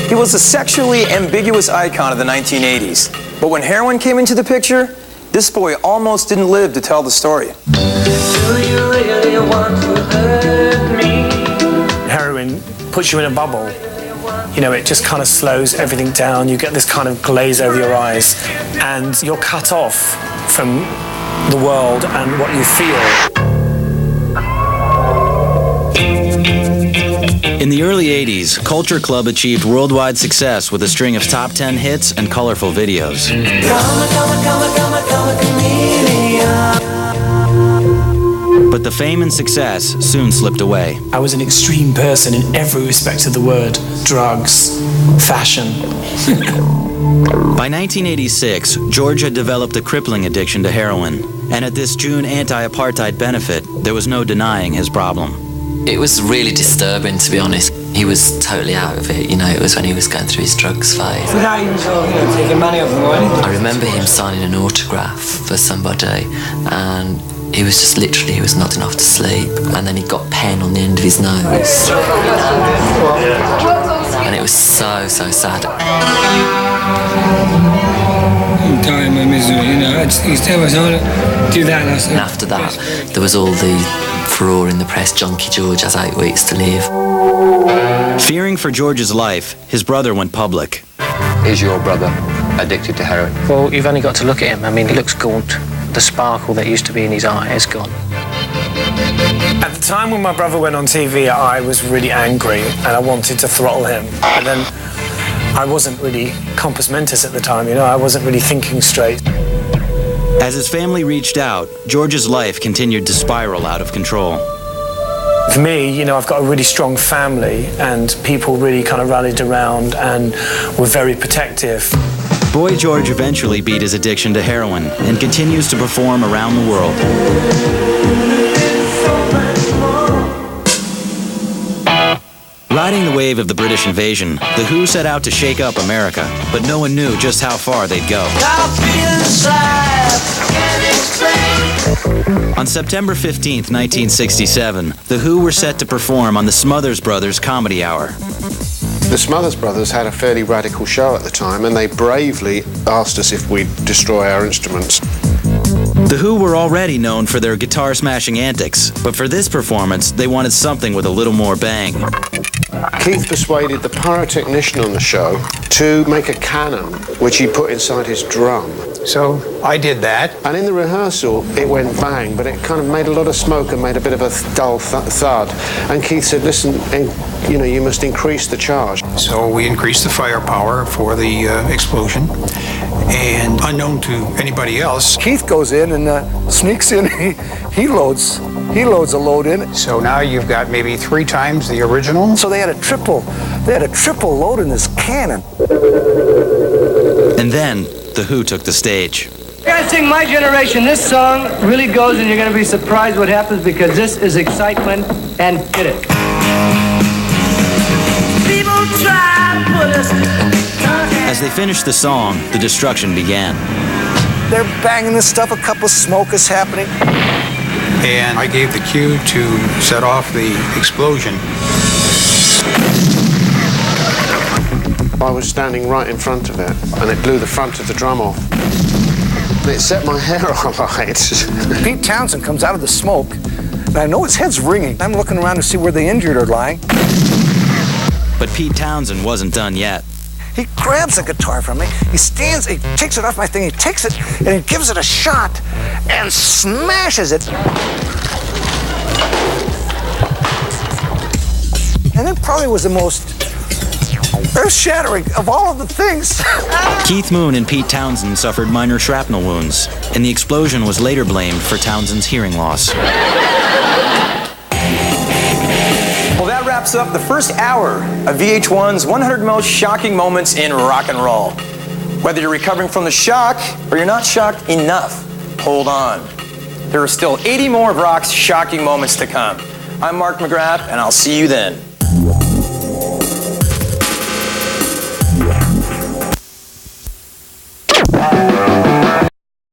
He was a sexually ambiguous icon of the 1980s. But when heroin came into the picture, this boy almost didn't live to tell the story. Do you really want to hurt me? Heroin puts you in a bubble. You know, it just kind of slows everything down. You get this kind of glaze over your eyes, and you're cut off from the world and what you feel. In the early 80s, Culture Club achieved worldwide success with a string of top 10 hits and colorful videos. But the fame and success soon slipped away. I was an extreme person in every respect of the word. Drugs, fashion. By 1986, George had developed a crippling addiction to heroin. And at this June anti-apartheid benefit, there was no denying his problem. It was really disturbing, to be honest. He was totally out of it, you know, it was when he was going through his drugs phase. Without even taking money off them or anything. I remember him signing an autograph for somebody, and he was just literally, he was nodding off to sleep, and then he got pen on the end of his nose. And it was so, so sad. And after that, there was all the furore in the press, Junkie George has 8 weeks to live. Fearing for George's life, his brother went public. Is your brother addicted to heroin? Well, you've only got to look at him. I mean, he looks gaunt. The sparkle that used to be in his eye is gone. At the time when my brother went on TV, I was really angry and I wanted to throttle him. But then I wasn't really compos mentis at the time, you know, I wasn't really thinking straight. As his family reached out, George's life continued to spiral out of control. For me, you know, I've got a really strong family and people really kind of rallied around and were very protective. Boy George eventually beat his addiction to heroin and continues to perform around the world. Riding the wave of the British invasion, The Who set out to shake up America, but no one knew just how far they'd go. On September 15th, 1967, The Who were set to perform on the Smothers Brothers Comedy Hour. The Smothers Brothers had a fairly radical show at the time, and they bravely asked us if we'd destroy our instruments. The Who were already known for their guitar-smashing antics, but for this performance, they wanted something with a little more bang. Keith persuaded the pyrotechnician on the show to make a cannon, which he put inside his drum. So I did that. And in the rehearsal, it went bang, but it kind of made a lot of smoke and made a bit of a dull thud. And Keith said, listen, you know, you must increase the charge. So we increased the firepower for the explosion. And unknown to anybody else, Keith goes in and sneaks in. He loads a load in. So now you've got maybe 3 times the original. So they had a triple load in this cannon. And then, The Who took the stage. I gotta sing My Generation. This song really goes, and you're gonna be surprised what happens because this is excitement, and hit it. People try to put us. As they finished the song, the destruction began. They're banging this stuff, a couple of smoke is happening. And I gave the cue to set off the explosion. I was standing right in front of it, and it blew the front of the drum off. It set my hair alight. Pete Townsend comes out of the smoke, and I know his head's ringing. I'm looking around to see where the injured are lying. But Pete Townsend wasn't done yet. He grabs the guitar from me, he takes it off my thing, he takes it, and he gives it a shot, and smashes it. And it probably was the most earth-shattering of all of the things. Keith Moon and Pete Townsend suffered minor shrapnel wounds, and the explosion was later blamed for Townsend's hearing loss. Well, that wraps up the first hour of VH1's 100 Most Shocking Moments in Rock and Roll. Whether you're recovering from the shock or you're not shocked enough, hold on. There are still 80 more of rock's shocking moments to come. I'm Mark McGrath, and I'll see you then.